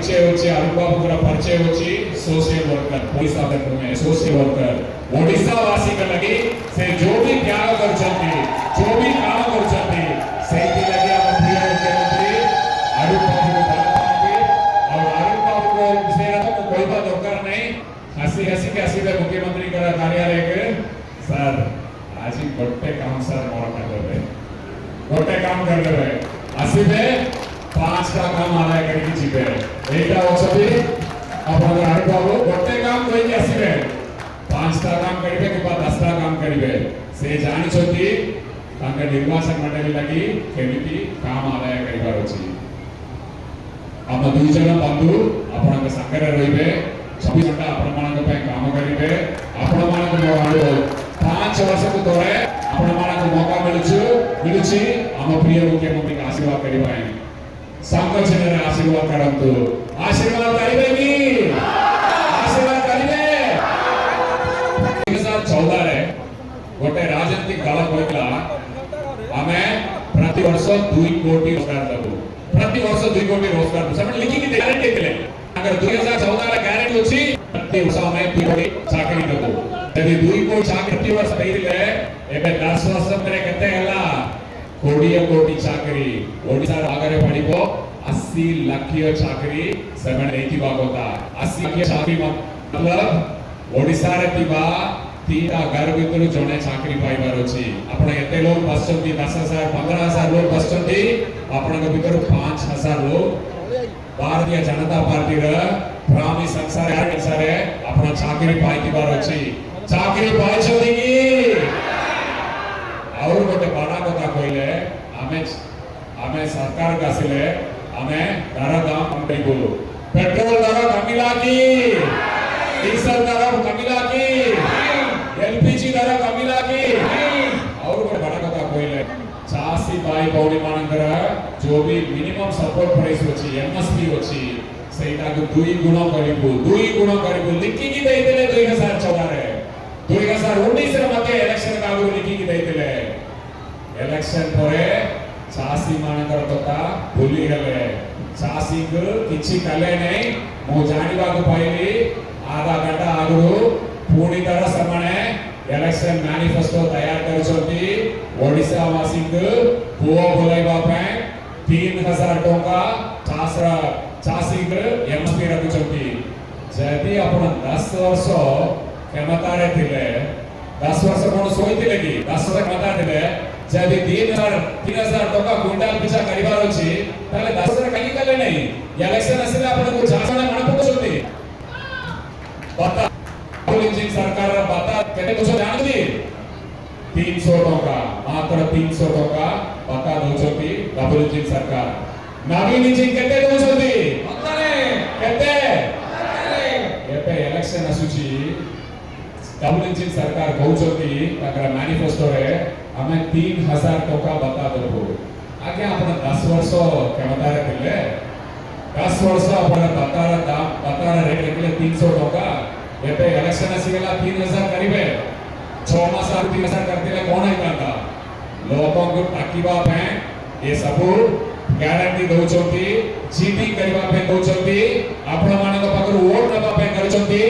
परिचय होची अरुणबाबूर परिचय होची सोशल वर्कर पुलिस आदर में सोशल वर्कर ओडिशा वासी का लगी से जो भी त्याग करछंती जो भी काम करछंती सेही लगी हम प्रिय मुख्यमंत्री अरुणबाबू को पालते और अरुणबाबू को विषय तो कोई बात दरकार नहीं हंसी हंसी के हंसी में मुख्यमंत्री का कार्यालय के सर आज ही बड़े काम सर मोर कर रहे गोटे काम कर रहे हंसी में 5 का काम आ रहा है करके जीवे एटा ओछबी अपन अरुणबाबू गोटे काम कोई के हंसी में 5 का काम करिवे के बाद 10 का काम करिवे से जानि छथि तांका निर्वाचन मंडली लगी केमिति काम आदाय करिवार अछि हम दुई जन बंधु आपन के संगे रहिबे 24 घंटा आपन मानक पे काम करिवे आपन मानक 5 वर्ष को तोरे आपन मानक मौका मिलुछि हम प्रिय मुख्यमंत्री का आशीर्वाद करिबा संघ जनर आशीर्वाद करंतु आशीर्वाद करिवे की आशीर्वाद करिवे 2014 रे गोटे राजनीतिक दल कहला हमें प्रति वर्ष 2 कोटी रोजगार देबो प्रति वर्ष 2 कोटी रोजगार सब लिखि के गारंटी देले अगर 2014 रे गारंटी होछि प्रति वर्ष हमें 2 कोटी चाकरी देबो यदि 2 कोटी चाकरी प्रति वर्ष देइले एबे 10 वर्ष में केते हला 20 कोटी चाकरी ओडिसा आगरे पडिबो 80 लाख चाकरी सेवन एटी बागोता 80 लाख चाकरी मतलब ओडिसा रे तिबा तीन घर भीतर जने चाकरी पाइबार अछि आपण एते लोग बसचंती 10000 15000 लोग बसचंती आपण के भीतर 5000 लोग भारतीय जनता पार्टी रे प्रामी संसार अनुसार आपण चाकरी पाइबार अछि चाकरी पाइ छथि की और गोटे बड़ा कथा कहले हमें सरकार गासिले हमें दर दाम कम करिबो पेट्रोल दर कमिला की डीजल दर कमिला की एलपीजी दर कमिला की और गोटे बड़ा कथा कहले चासी भाई बौडी मानकर जो भी मिनिमम सपोर्ट प्राइस होची एमएसपी होची सेटा को 2 गुण करिबो लिखि की देइले 2014 रे 2019 रे मते इलेक्शन कागु लिखि की देइले इलेक्शन परे चासी मानकर कथा भूली गले चासी को किछि कले नै मो जानिबा को पाइली आधा घंटा आगु पूरी तरह समाने इलेक्शन मैनिफेस्टो तैयार करछथि ओडिसा वासी को पुओ बोलाइबा पे 3000 टका चासी को एमएसपी रखछथि जदि आपण 10 वर्ष क्षमता रे थिले 10 वर्ष कोन सोइतिले की 10 वर्ष क्षमता थिले जदि 3000 टका क्विंटल पिछा करिवार अछि ताले 10 वर्ष कहीं कले नहीं इलेक्शन असले आपण को जासना मन पकोसोती बता इंजिन सरकार बता केते कुछ जानती 300 टका मात्र 300 टका बता दोचती डबल इंजिन सरकार नवीन इंजिन केते दोचती मतने केते एपे इलेक्शन असुची डबल इंजिन सरकार कहउचती ताकर मैनिफेस्टो रे हमें 3000 टका बता देबो आगे आपण 10 वर्ष क्षमता रे थिले 10 वर्ष आपण बतार दाम बतार रेट लेकिन 300 टका एपे इलेक्शन आसीगला 3000 करिवे 6 मास 3000 करथिले कोन है कांता लोगों को टाकीबा पे ये सब ग्यारंटी दोचोती जीटी करबा पे दोचोती आपण मानक पाकर वोट नबा पे करचोती